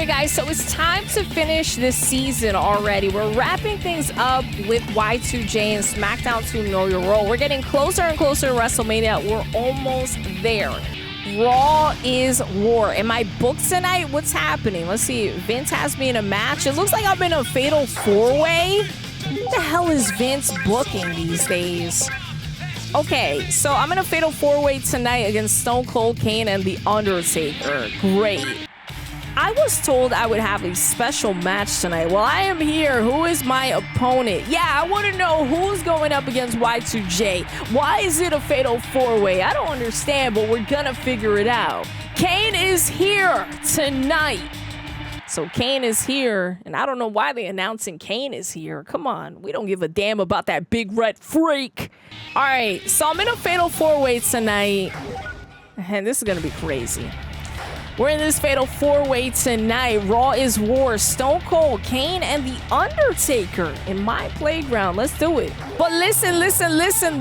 right, guys, so it's time to finish this season already. We're wrapping things up with Y2J and SmackDown to Know Your Role. We're getting closer and closer to WrestleMania. We're almost there. Raw is War. Am I booked tonight? What's happening? Let's see. Vince has me in a match. It looks like I'm in a fatal four-way. What the hell is Vince booking these days? Okay, so I'm in a fatal four-way tonight against Stone Cold, Kane, and The Undertaker. Great. I was told I would have a special match tonight. Well, I am here. Who is my opponent? Yeah, I want to know who's going up against Y2J. Why is it a fatal four-way? I don't understand, but we're gonna figure it out. Kane is here tonight. So Kane is here, and I don't know why they're announcing Kane is here. Come on, we don't give a damn about that big red freak. All right, so I'm in a fatal four-way tonight, and this is gonna be crazy. We're in this fatal four-way tonight. Raw is War. Stone Cold, Kane, and The Undertaker in my playground. Let's do it. But listen.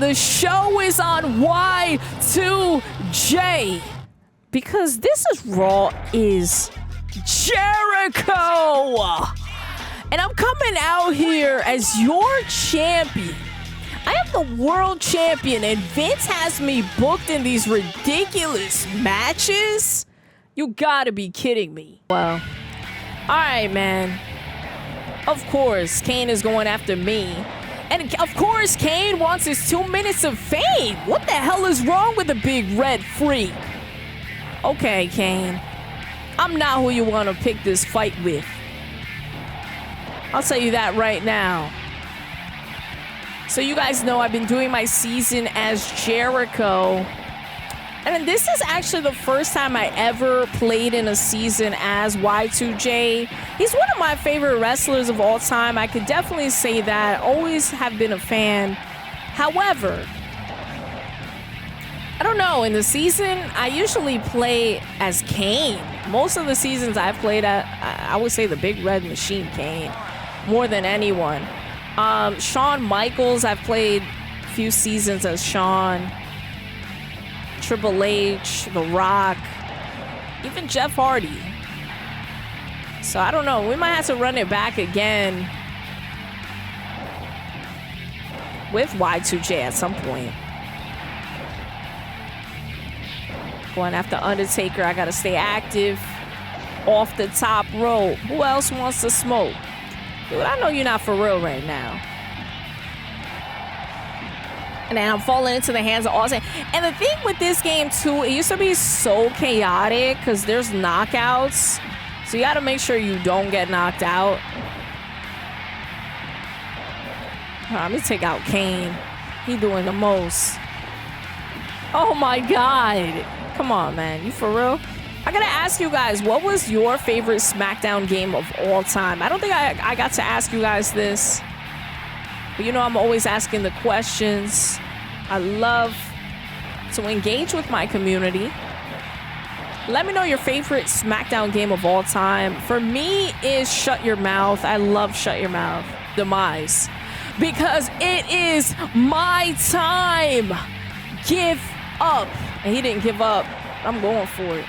The show is on Y2J. Because this is Raw is Jericho. And I'm coming out here as your champion. I am the world champion, and Vince has me booked in these ridiculous matches. You gotta be kidding me. Well, all right, man. Of course, Kane is going after me. And of course, Kane wants his 2 minutes of fame. What the hell is wrong with the big red freak? Okay, Kane. I'm not who you want to pick this fight with. I'll tell you that right now. So you guys know I've been doing my season as Jericho. And this is actually the first time I ever played in a season as Y2J. He's one of my favorite wrestlers of all time. I could definitely say that. Always have been a fan. However, I don't know. In the season, I usually play as Kane. Most of the seasons I've played at, I would say the Big Red Machine Kane, more than anyone. Shawn Michaels, I've played a few seasons as Shawn. Triple H, The Rock, even Jeff Hardy. So I don't know. We might have to run it back again with Y2J at some point. Going after Undertaker, I gotta stay active. Off the top rope. Who else wants to smoke? Dude, I know you're not for real right now. And then I'm falling into the hands of Austin. And the thing with this game, too, it used to be so chaotic because there's knockouts. So you got to make sure you don't get knocked out. Let me take out Kane. He doing the most. Oh, my God. Come on, man. You for real? I got to ask you guys, what was your favorite SmackDown game of all time? I don't think I got to ask you guys this. But you know, I'm always asking the questions. I love to engage with my community. Let me know your favorite SmackDown game of all time. For me, is Shut Your Mouth. I love Shut Your Mouth. Demise. Because it is my time. Give up. And he didn't give up. I'm going for it.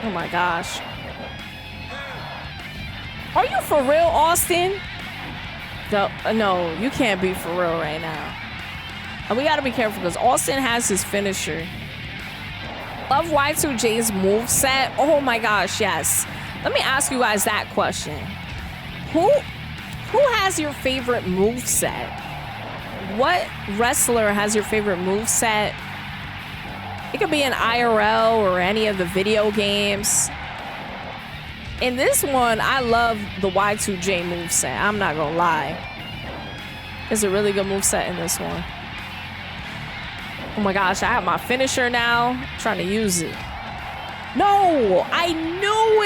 Oh my gosh. Are you for real, Austin? No, you can't be for real right now. And we gotta be careful because Austin has his finisher. Love Y2J's moveset. Oh my gosh, yes. Let me ask you guys that question. Who has your favorite moveset? What wrestler has your favorite moveset? It could be an IRL or any of the video games. In this one, I love the Y2J moveset. I'm not gonna lie. It's a really good moveset in this one. Oh my gosh, I have my finisher now. I'm trying to use it. No, I knew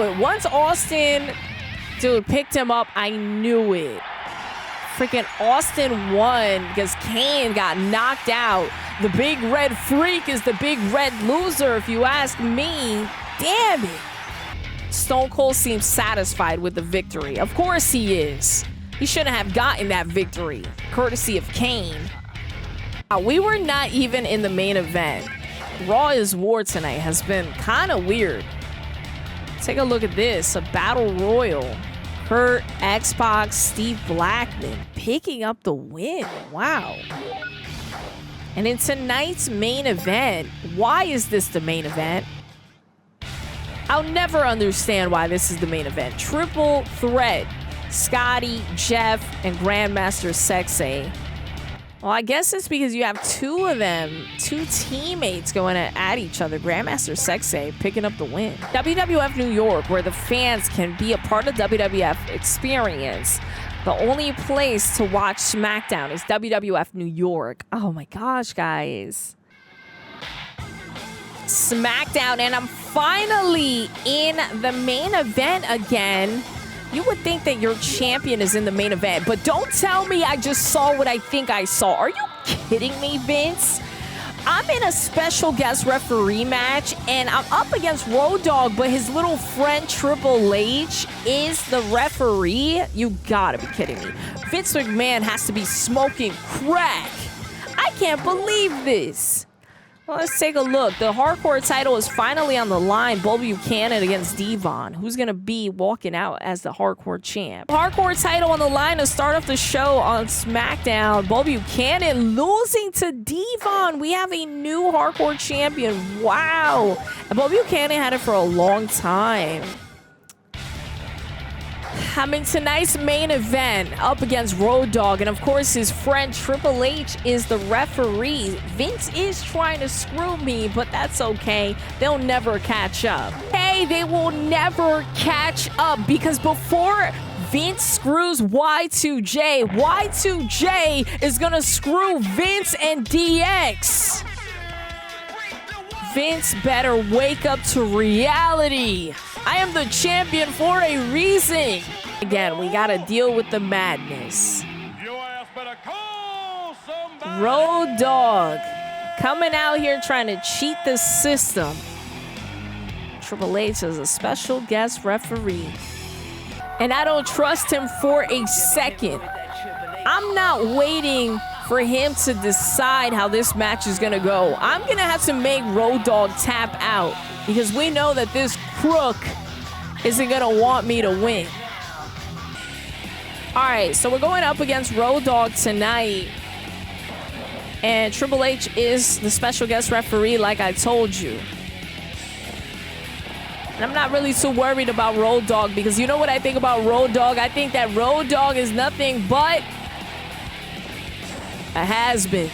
it. Once Austin, dude, picked him up, I knew it. Freaking Austin won because Kane got knocked out. The big red freak is the big red loser, if you ask me. Damn it. Stone Cold seems satisfied with the victory. Of course he is. He shouldn't have gotten that victory, courtesy of Kane. We were not even in the main event. Raw is War tonight has been kind of weird. Take a look at this. A battle royal. Kurt, X-Pac, Steve Blackman picking up the win. Wow. And in tonight's main event, why is this the main event? I'll never understand why this is the main event. Triple threat. Scotty, Jeff, and Grandmaster Sexay. Well, I guess it's because you have two of them, two teammates going at each other. Grandmaster Sexay picking up the win. WWF New York, where the fans can be a part of WWF experience. The only place to watch SmackDown is WWF New York. Oh my gosh, guys. SmackDown, and I'm finally in the main event again. You would think that your champion is in the main event, but don't tell me I just saw what I think I saw. Are you kidding me, Vince? I'm in a special guest referee match, and I'm up against Road Dogg, but his little friend Triple H is the referee? You gotta be kidding me. Vince McMahon has to be smoking crack. I can't believe this. Well, let's take a look. The hardcore title is finally on the line. Bull Buchanan against Devon. Who's going to be walking out as the hardcore champ? Hardcore title on the line to start off the show on SmackDown. Bull Buchanan losing to Devon. We have a new hardcore champion. Wow. And Bull Buchanan had it for a long time. I'm in tonight's main event up against Road Dogg, and of course his friend Triple H is the referee. Vince is trying to screw me, but that's okay. They'll never catch up. Hey, they will never catch up, because before Vince screws Y2J, Y2J is gonna screw Vince and DX. Vince better wake up to reality. I am the champion for a reason. Again, we gotta deal with the madness. Road Dogg coming out here trying to cheat the system. Triple H is a special guest referee, and I don't trust him for a second. I'm not waiting for him to decide how this match is gonna go. I'm gonna have to make Road Dogg tap out, because we know that this crook isn't gonna want me to win. All right, so we're going up against Road Dogg tonight, and Triple H is the special guest referee, like I told you. And I'm not really too worried about Road Dogg, because you know what I think about Road Dogg? I think that Road Dogg is nothing but a has-been.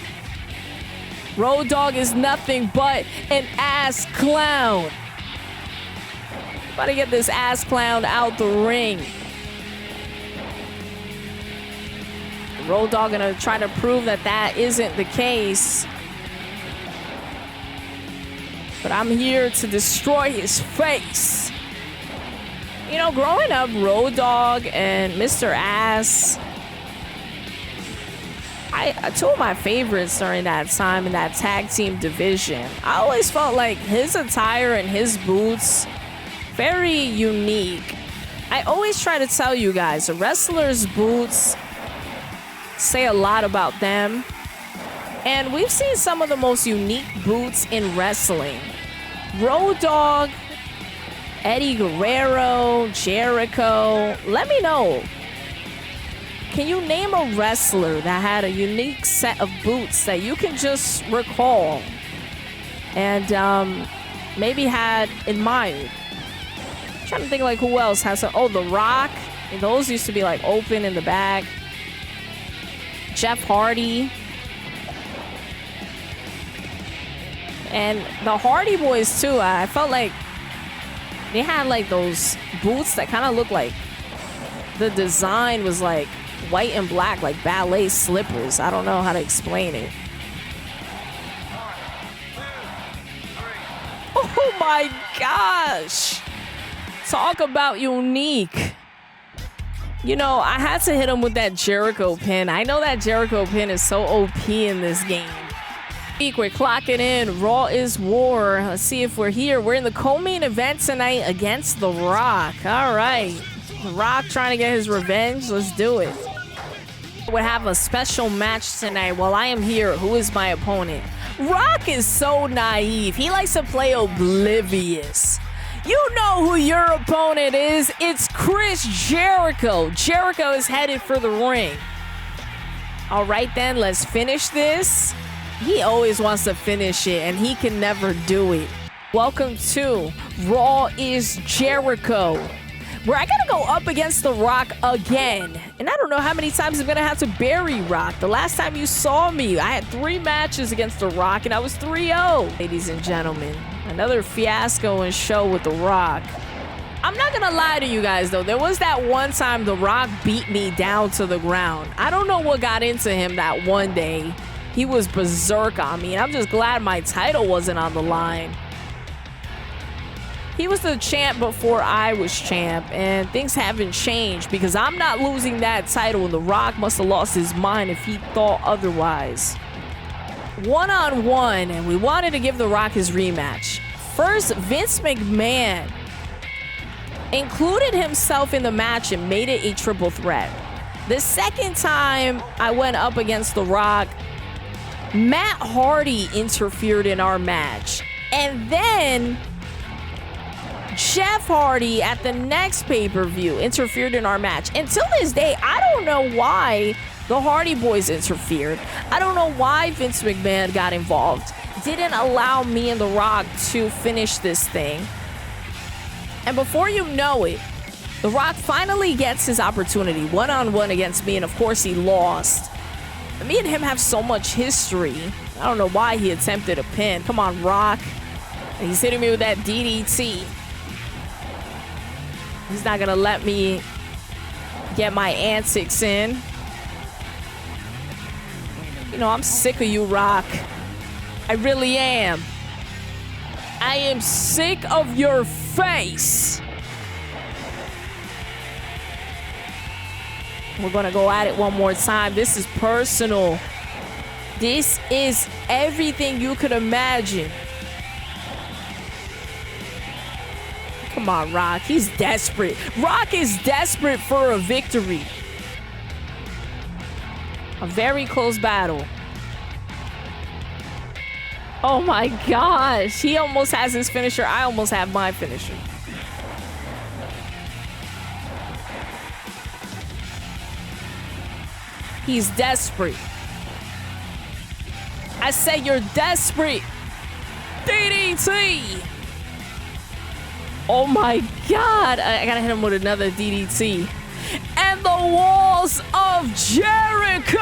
Road Dogg is nothing but an ass clown. About to get this ass clown out the ring. Road Dogg gonna try to prove that that isn't the case. But I'm here to destroy his face. You know, growing up, Road Dogg and Mr. Ass, two of my favorites during that time in that tag team division. I always felt like his attire and his boots, very unique. I always try to tell you guys, a wrestler's boots say a lot about them. And we've seen some of the most unique boots in wrestling. Road Dogg, Eddie Guerrero, Jericho. Let me know. Can you name a wrestler that had a unique set of boots that you can just recall and maybe had admired? I'm trying to think like who else has a, oh, The Rock. Those used to be like open in the back. Jeff Hardy. And the Hardy Boys too. I felt like they had like those boots that kind of looked like the design was like white and black, like ballet slippers. I don't know how to explain it. Oh my gosh. Talk about unique. You know, I had to hit him with that Jericho pin. I know that Jericho pin is so OP in this game. We're clocking in. Raw is War. Let's see if we're here. We're in the co-main event tonight against The Rock. All right. The Rock trying to get his revenge. Let's do it. We have a special match tonight while I am here. Who is my opponent? Rock is so naive. He likes to play oblivious. You know who your opponent is. It's Chris Jericho. Jericho is headed for the ring. All right, then, let's finish this. He always wants to finish it, and he can never do it. Welcome to Raw is Jericho, where I gotta go up against The Rock again. And I don't know how many times I'm gonna have to bury Rock. The last time you saw me, I had 3 matches against The Rock, and I was 3-0. Ladies and gentlemen, another fiasco and show with The Rock. I'm not gonna lie to you guys, though. There was that one time The Rock beat me down to the ground. I don't know what got into him that one day. He was berserk on me, and I'm just glad my title wasn't on the line. He was the champ before I was champ, and things haven't changed because I'm not losing that title, and The Rock must have lost his mind if he thought otherwise. One-on-one, and we wanted to give The Rock his rematch. First, Vince McMahon included himself in the match and made it a triple threat. The second time I went up against The Rock, Matt Hardy interfered in our match. And then Jeff Hardy at the next pay-per-view interfered in our match. Until this day, I don't know why the Hardy Boys interfered. I don't know why Vince McMahon got involved. Didn't allow me and The Rock to finish this thing. And before you know it, The Rock finally gets his opportunity one-on-one against me, and of course he lost. Me and him have so much history. I don't know why he attempted a pin. Come on, Rock. And he's hitting me with that DDT. He's not gonna let me get my antics in. You know, I'm sick of you, Rock. I really am. I am sick of your face. We're gonna go at it one more time. This is personal. This is everything you could imagine. Come on, Rock. He's desperate. Rock is desperate for a victory. A very close battle. Oh my gosh. He almost has his finisher. I almost have my finisher. He's desperate. I said you're desperate. DDT. Oh my God. I gotta hit him with another DDT. And the walls of Jericho.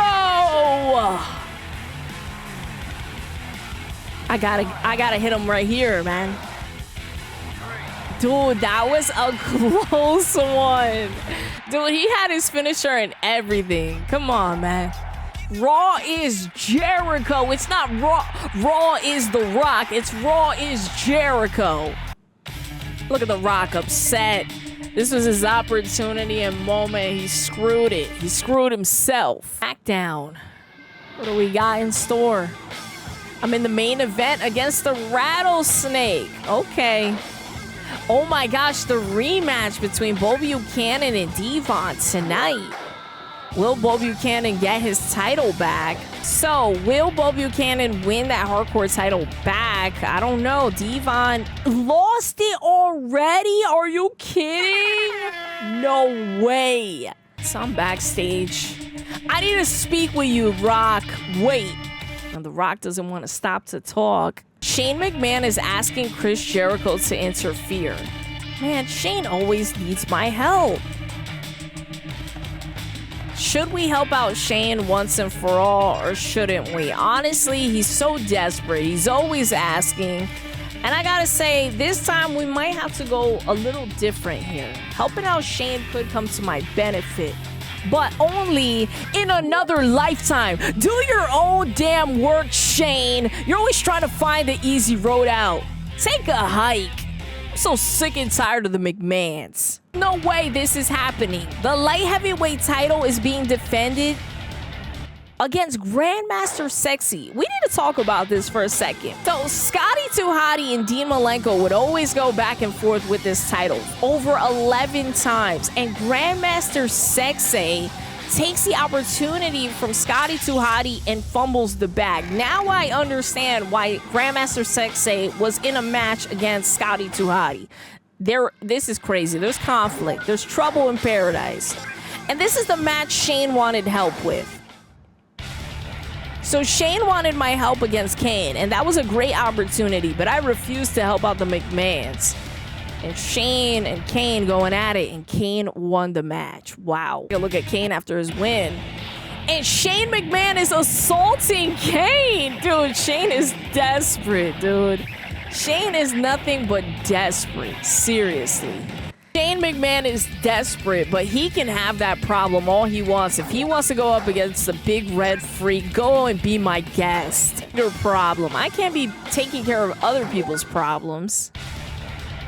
I gotta hit him right here, man. Dude, that was a close one. Dude, he had his finisher and everything. Come on, man. Raw is Jericho. It's not Raw. Raw is The Rock. It's Raw is Jericho. Look at The Rock upset. This was his opportunity and moment. He screwed it. He screwed himself. SmackDown. What do we got in store? I'm in the main event against the Rattlesnake. Okay. Oh my gosh, the rematch between Bo Buchanan and Devon tonight. Will Bo Buchanan get his title back? So, will Bo Buchanan win that hardcore title back? I don't know. Devon lost it already? Are you kidding? No way. So I'm backstage. I need to speak with you, Rock. Wait. And The Rock doesn't want to stop to talk. Shane McMahon is asking Chris Jericho to interfere. Man, Shane always needs my help. Should we help out Shane once and for all, or shouldn't we? Honestly, he's so desperate. He's always asking. And I gotta say, this time we might have to go a little different here. Helping out Shane could come to my benefit, but only in another lifetime. Do your own damn work, Shane. You're always trying to find the easy road out. Take a hike. I'm so sick and tired of the McMahons. No way this is happening. The light heavyweight title is being defended against Grandmaster Sexy. We need to talk about this for a second. So Scotty 2 Hotty and Dean Malenko would always go back and forth with this title over 11 times. And Grandmaster Sexy takes the opportunity from Scotty 2 Hotty and fumbles the bag. Now I understand why Grandmaster Sexay was in a match against Scotty 2 Hotty. This is crazy. There's conflict. There's trouble in paradise. And this is the match Shane wanted help with. So Shane wanted my help against Kane, and that was a great opportunity, but I refused to help out the McMahons. And Shane and Kane going at it, and Kane won the match. Wow. Look at Kane after his win. And Shane McMahon is assaulting Kane. Dude, Shane is desperate, dude. Shane is nothing but desperate. Seriously. Shane McMahon is desperate, but he can have that problem all he wants. If he wants to go up against the big red freak, go and be my guest. Your problem. I can't be taking care of other people's problems.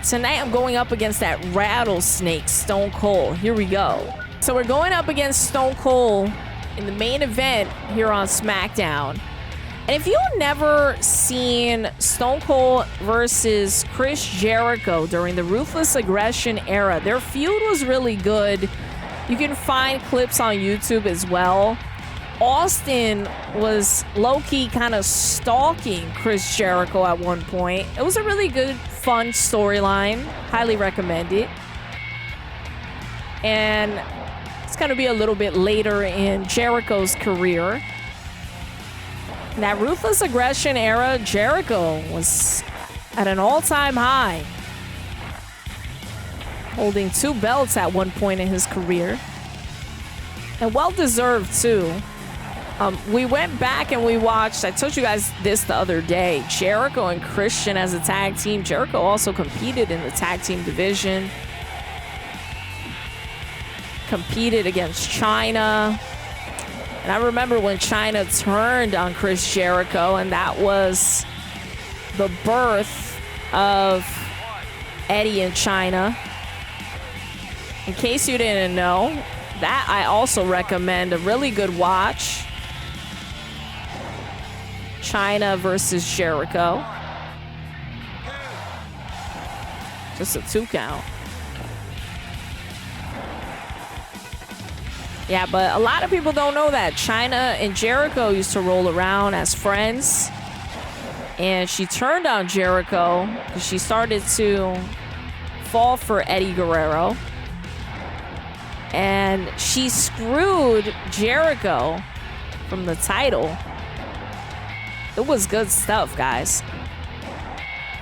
Tonight, I'm going up against that rattlesnake, Stone Cold. Here we go. So we're going up against Stone Cold in the main event here on SmackDown. And if you've never seen Stone Cold versus Chris Jericho during the Ruthless Aggression era, their feud was really good. You can find clips on YouTube as well. Austin was low-key kind of stalking Chris Jericho at one point. It was a really good, fun storyline. Highly recommend it. And it's going to be a little bit later in Jericho's career. In that Ruthless Aggression era, Jericho was at an all-time high, holding 2 belts at one point in his career. And well-deserved, too. We went back and we watched, I told you guys this the other day, Jericho and Christian as a tag team. Jericho also competed in the tag team division. Competed against Chyna. And I remember when Chyna turned on Chris Jericho, and that was the birth of Eddie and Chyna. In case you didn't know, that I also recommend a really good watch. Chyna versus Jericho. Just a 2 count. Yeah, but a lot of people don't know that. Chyna and Jericho used to roll around as friends. And she turned on Jericho because she started to fall for Eddie Guerrero. And she screwed Jericho from the title. It was good stuff, guys.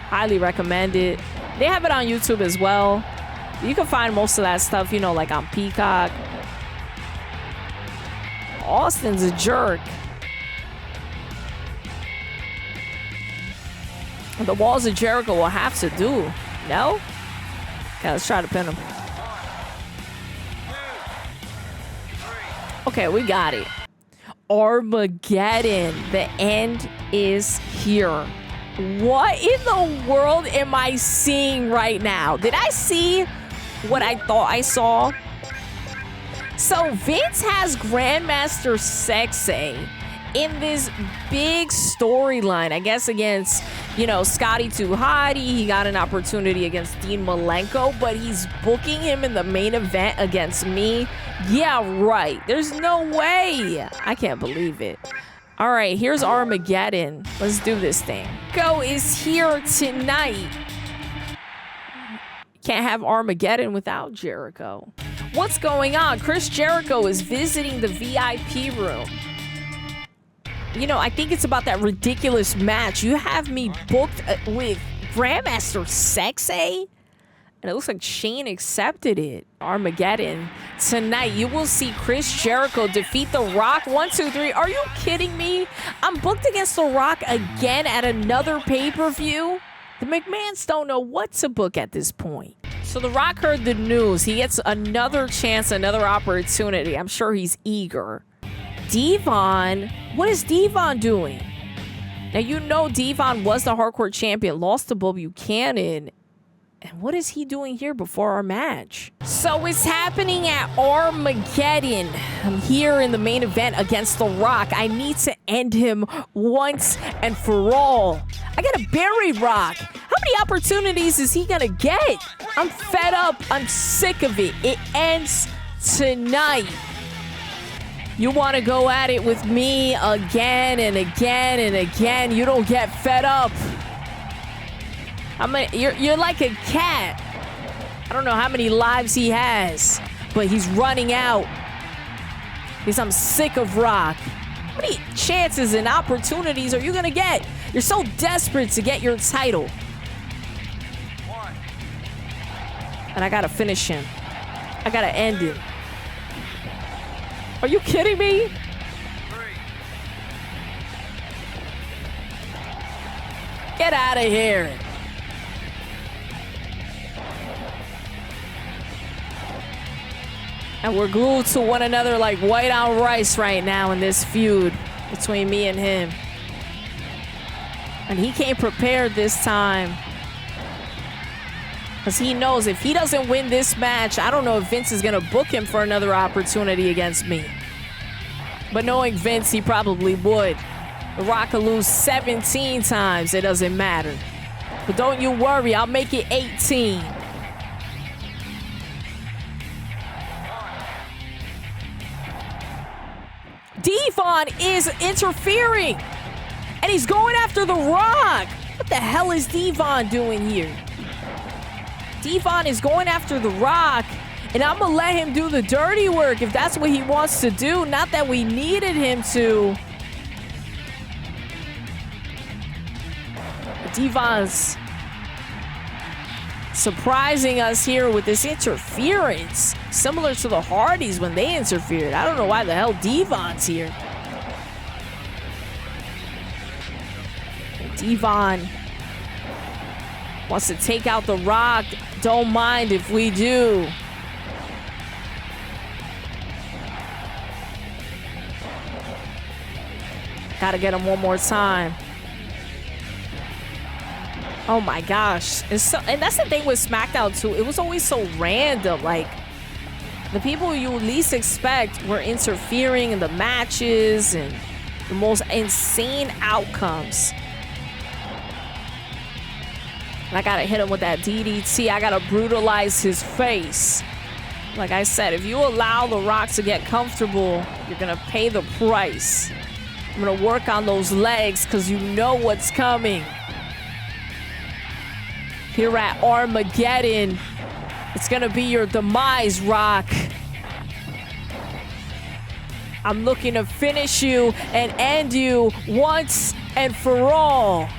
Highly recommend it. They have it on YouTube as well. You can find most of that stuff, you know, like on Peacock. Austin's a jerk. The Walls of Jericho will have to do. No? Okay, let's try to pin him. Okay, we got it. Armageddon. The end is here. What in the world am I seeing right now? Did I see what I thought I saw? So Vince has Grandmaster Sexay in this big storyline, I guess against, you know, Scotty 2 Hotty. He got an opportunity against Dean Malenko, but he's booking him in the main event against me. Yeah, right. There's no way. I can't believe it. All right, here's Armageddon. Let's do this thing. Go is here tonight. Can't have Armageddon without Jericho. What's going on? Chris Jericho is visiting the VIP room. You know, I think it's about that ridiculous match. You have me booked with Grandmaster Sexay? And it looks like Shane accepted it. Armageddon. Tonight, you will see Chris Jericho defeat The Rock. 1, 2, 3. Are you kidding me? I'm booked against The Rock again at another pay-per-view? The McMahons don't know what to book at this point. So The Rock heard the news. He gets another chance, another opportunity. I'm sure he's eager. Devon? What is Devon doing? Now, you know Devon was the hardcore champion, lost to Buchanan. And what is he doing here before our match? So it's happening at Armageddon. I'm here in the main event against The Rock. I need to end him once and for all. I gotta bury Rock. How many opportunities is he gonna get? I'm fed up. I'm sick of it. It ends tonight. You want to go at it with me again and again and again. You don't get fed up. You're like a cat. I don't know how many lives he has, but he's running out. Because I'm sick of Rock. How many chances and opportunities are you going to get? You're so desperate to get your title. And I got to finish him. I got to end him. Are you kidding me? Get out of here. And we're glued to one another like white on rice right now in this feud between me and him. And he came prepared this time. Because he knows if he doesn't win this match, I don't know if Vince is going to book him for another opportunity against me. But knowing Vince, he probably would. The Rock will lose 17 times. It doesn't matter. But don't you worry. I'll make it 18. Devon is interfering. And he's going after The Rock. What the hell is Devon doing here? Devon is going after The Rock. And I'm going to let him do the dirty work if that's what he wants to do. Not that we needed him to. Devon's surprising us here with this interference. Similar to the Hardys when they interfered. I don't know why the hell Devon's here. Devon wants to take out The Rock. Don't mind if we do. Gotta get him one more time. Oh my gosh. And that's the thing with SmackDown too. It was always so random. Like, the people you least expect were interfering in the matches and the most insane outcomes. And I gotta hit him with that DDT. I gotta brutalize his face. Like I said, if you allow The Rock to get comfortable, you're gonna pay the price. I'm gonna work on those legs because you know what's coming. Here at Armageddon, it's gonna be your demise, Rock. I'm looking to finish you and end you once and for all.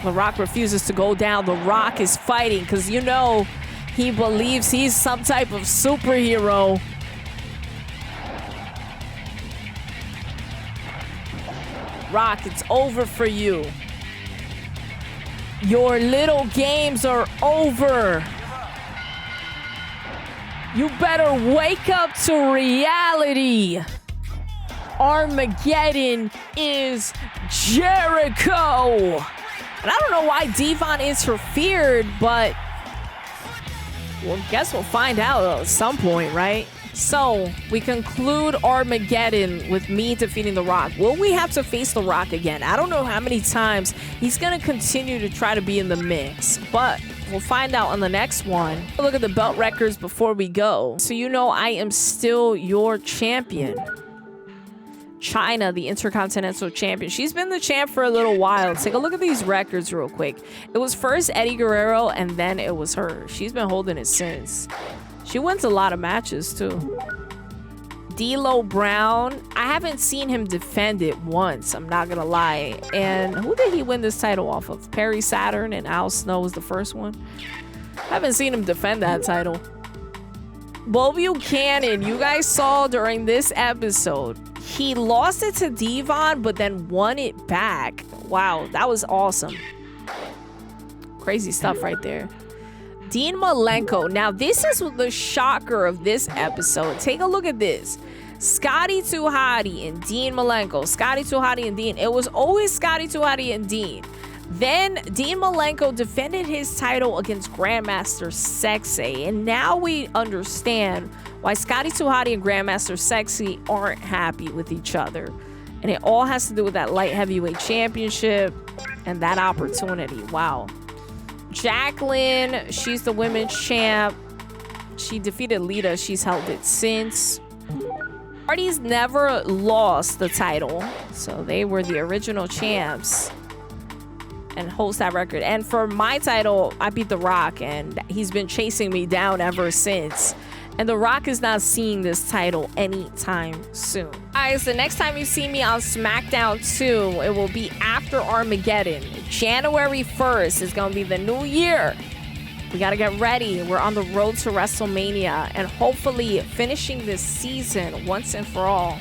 The Rock refuses to go down. The Rock is fighting because, you know, he believes he's some type of superhero. Rock, it's over for you. Your little games are over. You better wake up to reality. Armageddon is Jericho. And I don't know why Devon interfered, but well, guess we'll find out at some point, right? So we conclude Armageddon with me defeating The Rock. Will we have to face The Rock again? I don't know how many times he's going to continue to try to be in the mix, but we'll find out on the next one. Look at the belt records before we go. So you know I am still your champion. Chyna, the Intercontinental Champion. She's been the champ for a little while. Let's take a look at these records real quick. It was first Eddie Guerrero, and then it was her. She's been holding it since. She wins a lot of matches, too. D'Lo Brown. I haven't seen him defend it once, I'm not gonna lie. And who did he win this title off of? Perry Saturn and Al Snow was the first one. I haven't seen him defend that title. Bull Buchanan, you guys saw during this episode, he lost it to Devon, but then won it back. Wow, that was awesome. Crazy stuff right there. Dean Malenko. Now, this is the shocker of this episode. Take a look at this. Scotty 2 Hotty and Dean Malenko. Scotty 2 Hotty and Dean. It was always Scotty 2 Hotty and Dean. Then Dean Malenko defended his title against Grandmaster Sexay. And now we understand why Scotty 2 Hotty and Grandmaster Sexy aren't happy with each other. And it all has to do with that light heavyweight championship and that opportunity. Wow. Jacqueline, she's the women's champ. She defeated Lita. She's held it since. Hardys never lost the title, so they were the original champs and holds that record. And for my title, I beat The Rock, and he's been chasing me down ever since. And The Rock is not seeing this title anytime soon. Guys, the next time you see me on SmackDown 2, it will be after Armageddon. January 1st is going to be the new year. We got to get ready. We're on the road to WrestleMania and hopefully finishing this season once and for all.